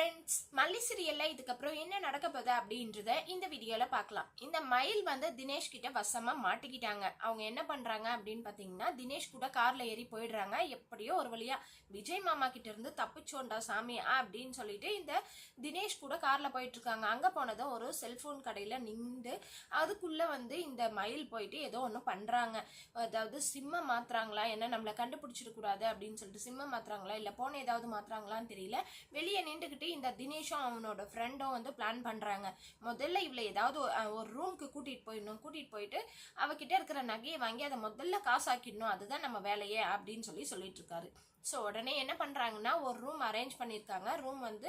Friends, மல்லி சீரியல்ல இதுக்கப்புறம் என்ன நடக்க போகுது அப்படின்றத இந்த வீடியோல பார்க்கலாம். இந்த மயில் வந்து தினேஷ் கிட்ட வசமா மாட்டிக்கிட்டாங்க. அவங்க என்ன பண்றாங்க அப்படின்னு பாத்தீங்கன்னா, தினேஷ் கூட கார்ல ஏறி போயிடுறாங்க. எப்படியோ ஒரு வழியா விஜய் மாமா கிட்ட இருந்து தப்பிச்சோண்டா சாமி அப்படின்னு சொல்லிட்டு இந்த தினேஷ் கூட கார்ல போயிட்டு இருக்காங்க. அங்க போனதும் ஒரு செல்போன் கடையில நின்று அதுக்குள்ள வந்து இந்த மயில் போயிட்டு ஏதோ ஒன்று பண்றாங்க. அதாவது சிம்ம மாத்துறாங்களா, என்ன நம்மளை கண்டுபிடிச்சிடக்கூடாது அப்படின்னு சொல்லிட்டு சிம்ம மாத்துறாங்களா, இல்ல போன ஏதாவது மாத்துறாங்களான்னு தெரியல. வெளியே நின்றுகிட்டு இந்த தினேஷும் அவனோட ஃப்ரெண்டும் வந்து பிளான் பண்றாங்க. முதல்ல இவளை ஏதாவது ஒரு ரூமுக்கு கூட்டிட்டு போயிட்டு அவகிட்ட இருக்கிற நகையை வாங்கி அதை முதல்ல காசாக்கிடணும், அதுதான் நம்ம வேலையே அப்படின்னு சொல்லிட்டு இருக்காரு. ஸோ உடனே என்ன பண்ணுறாங்கன்னா, ஒரு ரூம் அரேஞ்ச் பண்ணியிருக்காங்க. ரூம் வந்து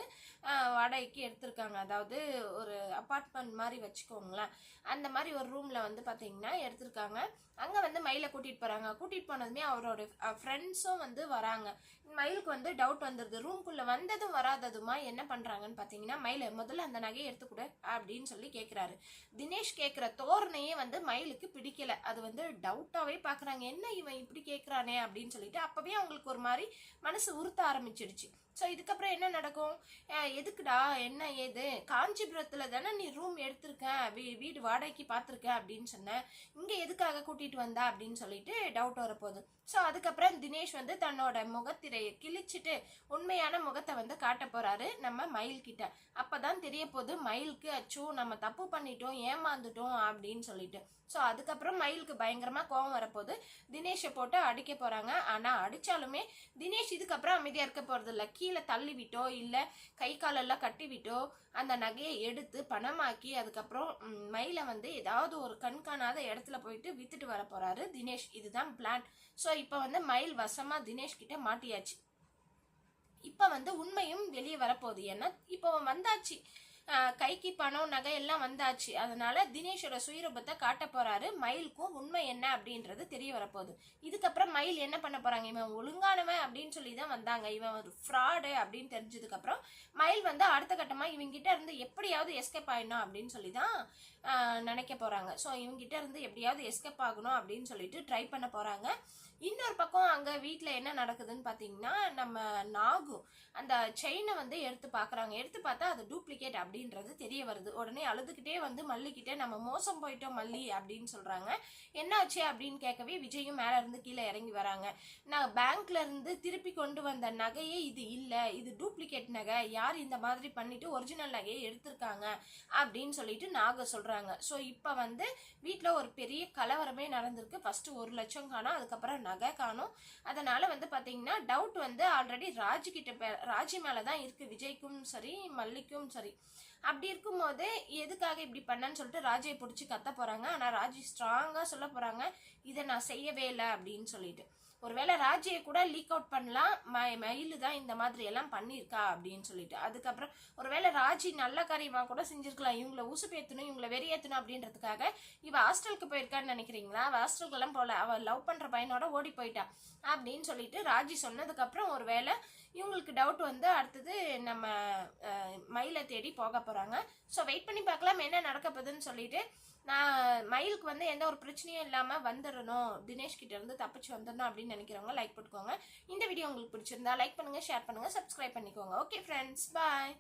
வாடகைக்கு எடுத்திருக்காங்க. அதாவது ஒரு அப்பார்ட்மெண்ட் மாதிரி வச்சுக்கோங்களேன். அந்த மாதிரி ஒரு ரூமில் வந்து பார்த்தீங்கன்னா எடுத்திருக்காங்க. அங்கே வந்து மயிலை கூட்டிகிட்டு போகிறாங்க. கூட்டிகிட்டு போனதுமே அவரோட ஃப்ரெண்ட்ஸும் வந்து வராங்க. மயிலுக்கு வந்து டவுட் வந்துடுது. ரூம்குள்ளே வந்ததும் வராததுமா என்ன பண்ணுறாங்கன்னு பார்த்தீங்கன்னா, மயிலை முதல்ல அந்த நகையை எடுத்துக்கூட அப்படின்னு சொல்லி கேட்குறாரு. தினேஷ் கேட்குற தோரணையே வந்து மயிலுக்கு பிடிக்கல. அது வந்து டவுட்டாகவே பார்க்குறாங்க, என்ன இவன் இப்படி கேட்குறானே அப்படின்னு சொல்லிட்டு. அப்போவே அவங்களுக்கு ஒரு மாதிரி மனசு உறுத்த ஆரம்பிச்சிடுச்சு. ஸோ இதுக்கப்புறம் என்ன நடக்கும், எதுக்குடா என்ன ஏது, காஞ்சிபுரத்தில் தானே நீ ரூம் எடுத்திருக்க, வீடு வாடகைக்கு பார்த்துருக்க அப்படின்னு சொன்ன, இங்கே எதுக்காக கூட்டிகிட்டு வந்தா அப்படின்னு சொல்லிட்டு டவுட் வரப்போகுது. ஸோ அதுக்கப்புறம் தினேஷ் வந்து தன்னோட முகத்திரையை கிழிச்சிட்டு உண்மையான முகத்தை வந்து காட்ட போறாரு நம்ம மயில் கிட்ட. அப்பதான் தெரிய போகுது மயிலுக்கு, அச்சோ நம்ம தப்பு பண்ணிட்டோம், ஏமாந்துட்டோம் அப்படின்னு சொல்லிட்டு. ஸோ அதுக்கப்புறம் மயிலுக்கு பயங்கரமா கோவம் வரப்போகுது. தினேஷை போட்டு அடிக்க போறாங்க. ஆனா அடிச்சாலுமே தினேஷ் இதுக்கப்புறம் அமைதியா இருக்க போறது இல்லை. கீழே தள்ளி விட்டோ இல்லை கை காலெல்லாம் கட்டி விட்டோ அந்த நகையை எடுத்து பணமாக்கி அதுக்கப்புறம் மயிலை வந்து ஏதாவது ஒரு கண்காணாத இடத்துல போயிட்டு வித்துட்டு வர போறாரு தினேஷ். இதுதான் பிளான். ஸோ இப்போ வந்து மயில் வசமா தினேஷ் கிட்ட மாட்டியாச்சு. இப்போ வந்து உண்மையும் வெளியே வரப்போகுது. ஏன்னா இப்போ வந்தாச்சு, கைக்கு பணம் நகை எல்லாம் வந்தாச்சு. அதனால தினேஷோட சுயரூபத்தை காட்ட போறாரு. மயிலுக்கும் உண்மை என்ன அப்படின்றது தெரிய வரப்போகுது. இதுக்கப்புறம் மயில் என்ன பண்ண போறாங்க, இவன் ஒழுங்கானவன் அப்படின்னு சொல்லி தான் வந்தாங்க, இவன் ஒரு ஃப்ராடு அப்படின்னு தெரிஞ்சதுக்கு அப்புறம் மயில் வந்து அடுத்த கட்டமா இவங்கிட்ட இருந்து எப்படியாவது எஸ்கேப் ஆயிடணும் அப்படின்னு சொல்லி தான் நினைக்க போறாங்க. ஸோ இவங்கிட்ட இருந்து எப்படியாவது எஸ்கேப் ஆகணும் அப்படின்னு சொல்லிட்டு ட்ரை பண்ண போறாங்க. இன்னொரு பக்கம் அங்க வீட்டில் என்ன நடக்குதுன்னு பார்த்தீங்கன்னா, நம்ம நாகு அந்த செயினை வந்து எடுத்து பார்க்குறாங்க. எடுத்து பார்த்தா அது டூப்ளிகேட் அப்படின்றது தெரிய வருது. உடனே அழுதுகிட்டே வந்து மல்லிக்கிட்டே நம்ம மோசம் போயிட்டோம் மல்லி அப்படின்னு சொல்றாங்க. என்னாச்சு அப்படின்னு கேட்கவே விஜயும் மேல இருந்து கீழே இறங்கி வராங்க. நான் பேங்க்ல இருந்து திருப்பி கொண்டு வந்த நகையே இது இல்லை, இது டூப்ளிகேட் நகை, யார் இந்த மாதிரி பண்ணிட்டு ஒரிஜினல் நகையை எடுத்திருக்காங்க அப்படின்னு சொல்லிட்டு நாக சொல்றாங்க. ஸோ இப்போ வந்து வீட்டில் ஒரு பெரிய கலவரமே நடந்திருக்கு. ஃபர்ஸ்ட் 1 லட்சம் காணும், அதுக்கப்புறம் நகை காணும். அதனால வந்து பாத்தீங்கன்னா டவுட் வந்து ஆல்ரெடி ராஜி மேலதான் இருக்கு, விஜய்க்கும் சரி மல்லிக்கும் சரி. அப்படி இருக்கும்போது எதுக்காக இப்படி பண்ணன்னு சொல்லிட்டு ராஜியை பிடிச்சி கத்த போறாங்க. ஆனா ராஜி ஸ்ட்ராங்கா சொல்ல போறாங்க, இதை நான் செய்யவே இல்லை அப்படின்னு சொல்லிட்டு. ஒருவேளை ராஜியை கூட லீக் அவுட் பண்ணலாம், மயிலு தான் இந்த மாதிரி எல்லாம் பண்ணியிருக்கா அப்படின்னு சொல்லிட்டு. அதுக்கப்புறம் ஒருவேளை ராஜி நல்ல காரியமா கூட செஞ்சிருக்கலாம், இவங்களை உசுப்பேத்தணும் இவங்களை வெறியேற்றணும் அப்படின்றதுக்காக. இவ ஹாஸ்டலுக்கு போயிருக்கான்னு நினைக்கிறீங்களா, அவ ஹாஸ்டலுக்கு எல்லாம் போல, அவ லவ் பண்ற பையனோட ஓடி போயிட்டா அப்படின்னு சொல்லிட்டு ராஜி சொன்னதுக்கு அப்புறம் ஒருவேளை இவங்களுக்கு டவுட் வந்து அடுத்தது நம்ம மயிலை தேடி போக போறாங்க. ஸோ வெயிட் பண்ணி பார்க்கலாம் என்ன நடக்க போகுதுன்னு சொல்லிட்டு. நான் மயிலுக்கு வந்து எந்த ஒரு பிரச்சனையும் இல்லாமல் வந்துடணும், தினேஷ் கிட்ட இருந்து தப்பிச்சு வந்துடணும் அப்படின்னு நினைக்கிறவங்க லைக் போட்டுக்கோங்க. இந்த வீடியோ உங்களுக்கு பிடிச்சிருந்தா லைக் பண்ணுங்க, ஷேர் பண்ணுங்க, சப்ஸ்கிரைப் பண்ணிக்கோங்க. ஓகே ஃப்ரெண்ட்ஸ், பாய்.